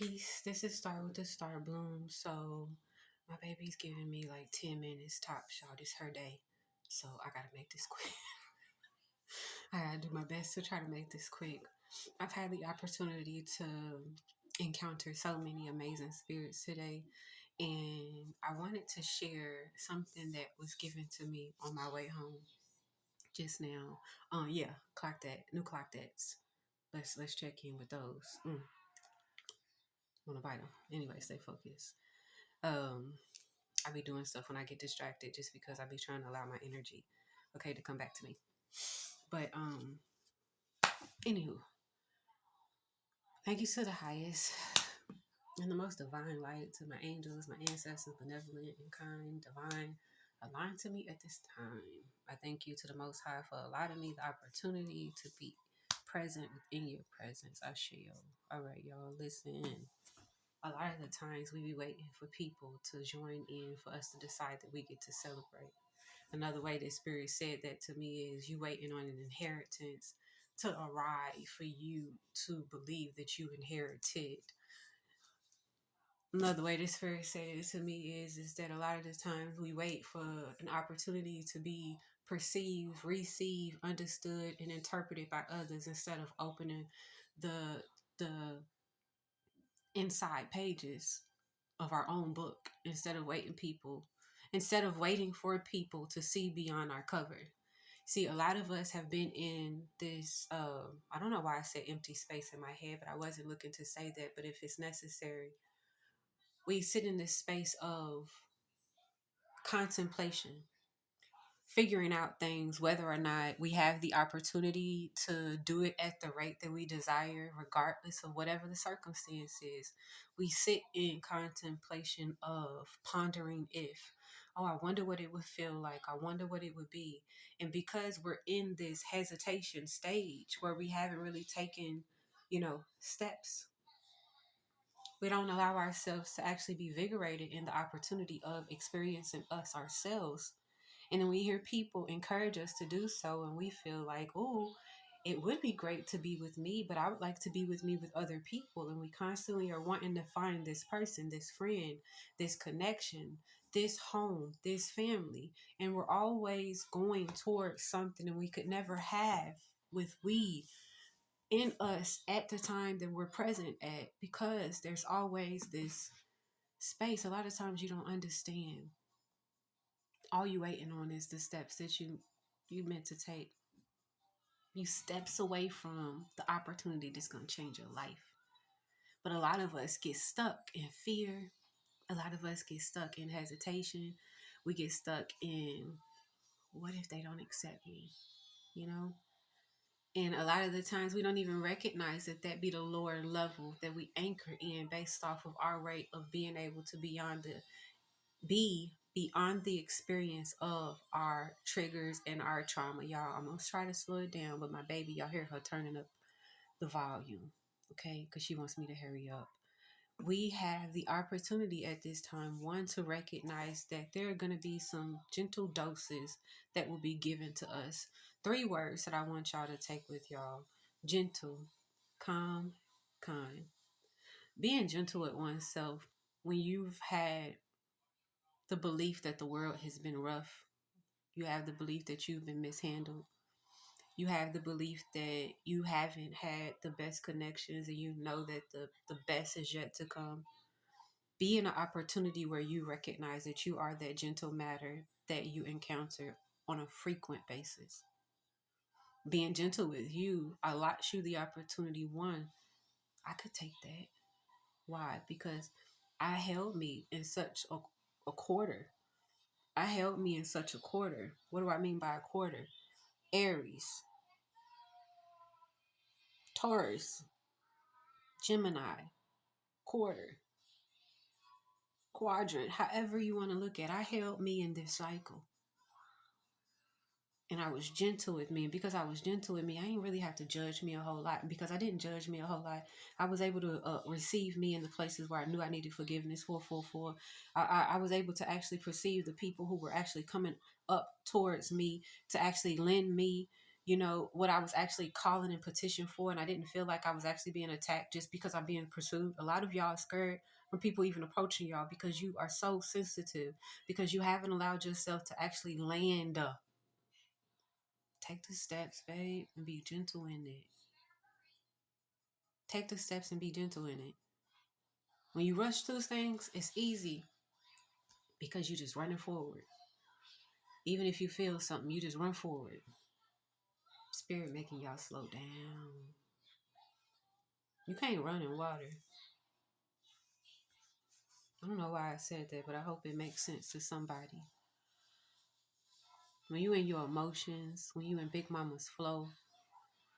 Peace. This is Start with the Star Bloom. So my baby's giving me like 10 minutes top shot. It's her day. So I gotta make this quick. I gotta do my best to try to make this quick. I've had the opportunity to encounter so many amazing spirits today, and I wanted to share something that was given to me on my way home just now. Yeah, clock that. New clock that's. Let's check in with those. Wanna bite them. Anyway, stay focused. Um, I be doing stuff when I get distracted just because I be trying to allow my energy, okay, to come back to me. But anywho, thank you to the highest and the most divine light, to my angels, my ancestors, benevolent and kind, divine, aligned to me at this time. I thank you to the Most High for allowing me the opportunity to be present within your presence. I share. All right, y'all, listen. A lot of the times we be waiting for people to join in for us to decide that we get to celebrate. Another way that spirit said that to me is you waiting on an inheritance to arrive for you to believe that you inherited. Another way this spirit said it to me is that a lot of the times we wait for an opportunity to be perceived, received, understood, and interpreted by others instead of opening the inside pages of our own book, instead of waiting for people to see beyond our cover. See, a lot of us have been in this I don't know why I said empty space in my head, but I wasn't looking to say that, but if it's necessary, we sit in this space of contemplation, figuring out things, whether or not we have the opportunity to do it at the rate that we desire, regardless of whatever the circumstances. We sit in contemplation of pondering if, oh, I wonder what it would feel like. I wonder what it would be. And because we're in this hesitation stage where we haven't really taken, steps, we don't allow ourselves to actually be vigorated in the opportunity of experiencing us ourselves. And then we hear people encourage us to do so, and we feel like, oh, it would be great to be with me, but I would like to be with me with other people. And we constantly are wanting to find this person, this friend, this connection, this home, this family. And we're always going towards something that we could never have with we in us at the time that we're present at, because there's always this space. A lot of times you don't understand. All you waiting on is the steps that you meant to take. You steps away from the opportunity that's going to change your life. But a lot of us get stuck in fear. A lot of us get stuck in hesitation. We get stuck in, what if they don't accept me? You know? And a lot of the times we don't even recognize that be the lower level that we anchor in based off of our rate of being able to be beyond the experience of our triggers and our trauma. Y'all, I'm gonna try to slow it down, but my baby, y'all hear her turning up the volume, okay? Because she wants me to hurry up. We have the opportunity at this time, one, to recognize that there are going to be some gentle doses that will be given to us. 3 words that I want y'all to take with y'all: gentle, calm, kind. Being gentle with oneself when you've had the belief that the world has been rough. You have the belief that you've been mishandled. You have the belief that you haven't had the best connections, and you know that the best is yet to come. Be in an opportunity where you recognize that you are that gentle matter that you encounter on a frequent basis. Being gentle with you allows you the opportunity. One, I could take that. Why? Because I held me in such a quarter. I held me in such a quarter. What do I mean by a quarter? Aries, Taurus, Gemini, quarter, quadrant, however you want to look at it. I held me in this cycle. And I was gentle with me. And because I was gentle with me, I didn't really have to judge me a whole lot. And because I didn't judge me a whole lot, I was able to receive me in the places where I knew I needed forgiveness for. I was able to actually perceive the people who were actually coming up towards me to actually lend me what I was actually calling and petition for, and I didn't feel like I was actually being attacked just because I'm being pursued. A lot of y'all are scared from people even approaching y'all because you are so sensitive, because you haven't allowed yourself to actually land. Take the steps, babe, and be gentle in it. Take the steps and be gentle in it. When you rush through things, it's easy because you're just running forward. Even if you feel something, you just run forward. Spirit making y'all slow down. You can't run in water. I don't know why I said that, but I hope it makes sense to somebody. When you in your emotions, when you in Big Mama's flow,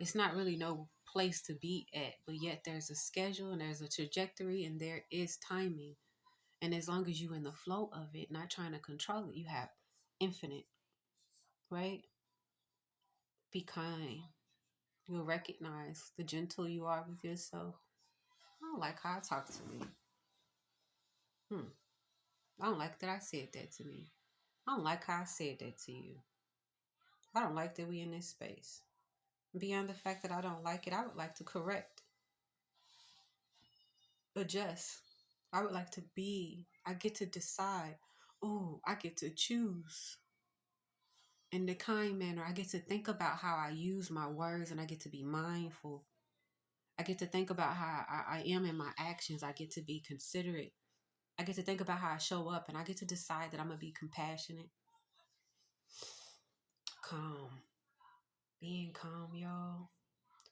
it's not really no place to be at, but yet there's a schedule and there's a trajectory and there is timing. And as long as you in the flow of it, not trying to control it, you have infinite, right? Be kind. You'll recognize the gentle you are with yourself. I don't like how I talk to me. I don't like that I said that to me. I don't like how I said that to you. I don't like that we in this space. Beyond the fact that I don't like it, I would like to correct, adjust. I would like to be. I get to decide. Oh, I get to choose in the kind manner. I get to think about how I use my words and I get to be mindful. I get to think about how I am in my actions. I get to be considerate. I get to think about how I show up and I get to decide that I'm going to be compassionate, calm, being calm, y'all,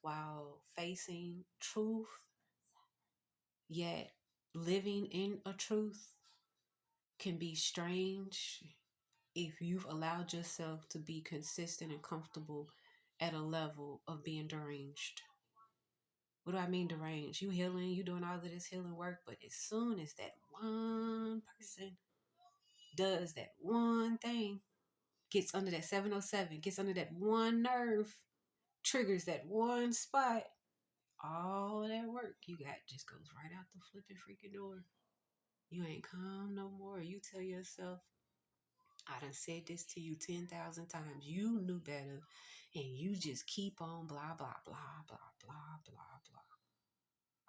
while facing truth, yet living in a truth can be strange if you've allowed yourself to be consistent and comfortable at a level of being deranged. What do I mean deranged? You healing, you doing all of this healing work, but as soon as that one person does that one thing, gets under that 707, gets under that one nerve, triggers that one spot, all that work you got just goes right out the flipping freaking door. You ain't calm no more. You tell yourself, I done said this to you 10,000 times. You knew better. And you just keep on blah, blah, blah, blah, blah, blah, blah.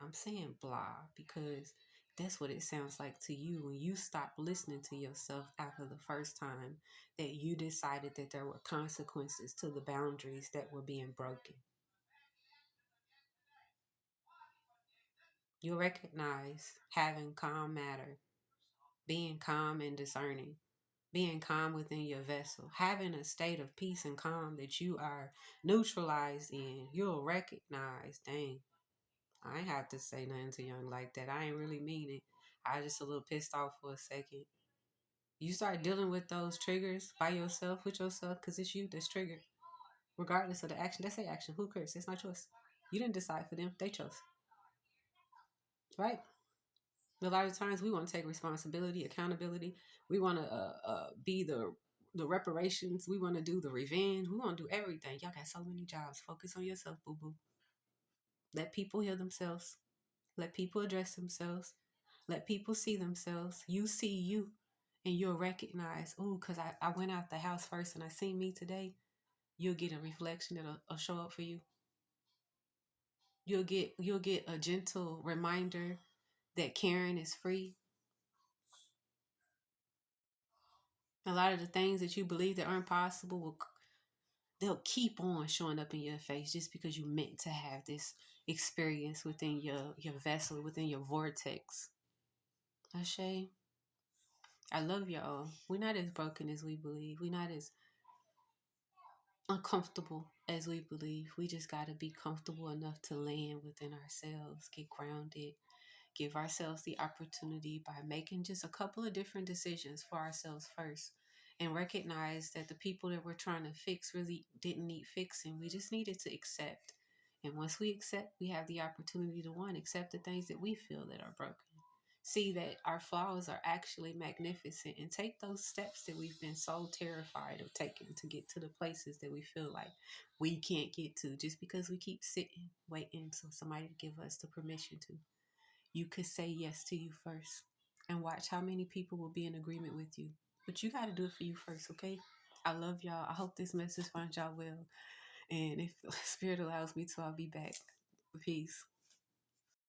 I'm saying blah because that's what it sounds like to you when you stop listening to yourself after the first time that you decided that there were consequences to the boundaries that were being broken. You'll recognize having calm matter, being calm and discerning, being calm within your vessel, having a state of peace and calm that you are neutralized in. You'll recognize, dang, I ain't have to say nothing to young like that. I ain't really mean it. I just a little pissed off for a second. You start dealing with those triggers by yourself, with yourself, because it's you that's triggered. Regardless of the action, that's their action. Who cares? It's not yours. You didn't decide for them. They chose. Right? A lot of times we want to take responsibility, accountability. We want to be the reparations. We want to do the revenge. We want to do everything. Y'all got so many jobs. Focus on yourself, boo boo. Let people heal themselves. Let people address themselves. Let people see themselves. You see you, and you'll recognize, oh, because I went out the house first and I seen me today. You'll get a reflection that'll show up for you. You'll get a gentle reminder that caring is free. A lot of the things that you believe that aren't possible they'll keep on showing up in your face just because you meant to have this experience within your vessel, within your vortex. Ashay, I love y'all. We're not as broken as we believe. We're not as uncomfortable as we believe. We just got to be comfortable enough to land within ourselves, get grounded, give ourselves the opportunity by making just a couple of different decisions for ourselves first and recognize that the people that we're trying to fix really didn't need fixing. We just needed to accept. And once we accept, we have the opportunity to accept the things that we feel that are broken. See that our flaws are actually magnificent and take those steps that we've been so terrified of taking to get to the places that we feel like we can't get to just because we keep sitting, waiting for somebody to give us the permission to. You could say yes to you first and watch how many people will be in agreement with you. But you got to do it for you first, okay? I love y'all. I hope this message finds y'all well. And if Spirit allows me to, I'll be back. Peace.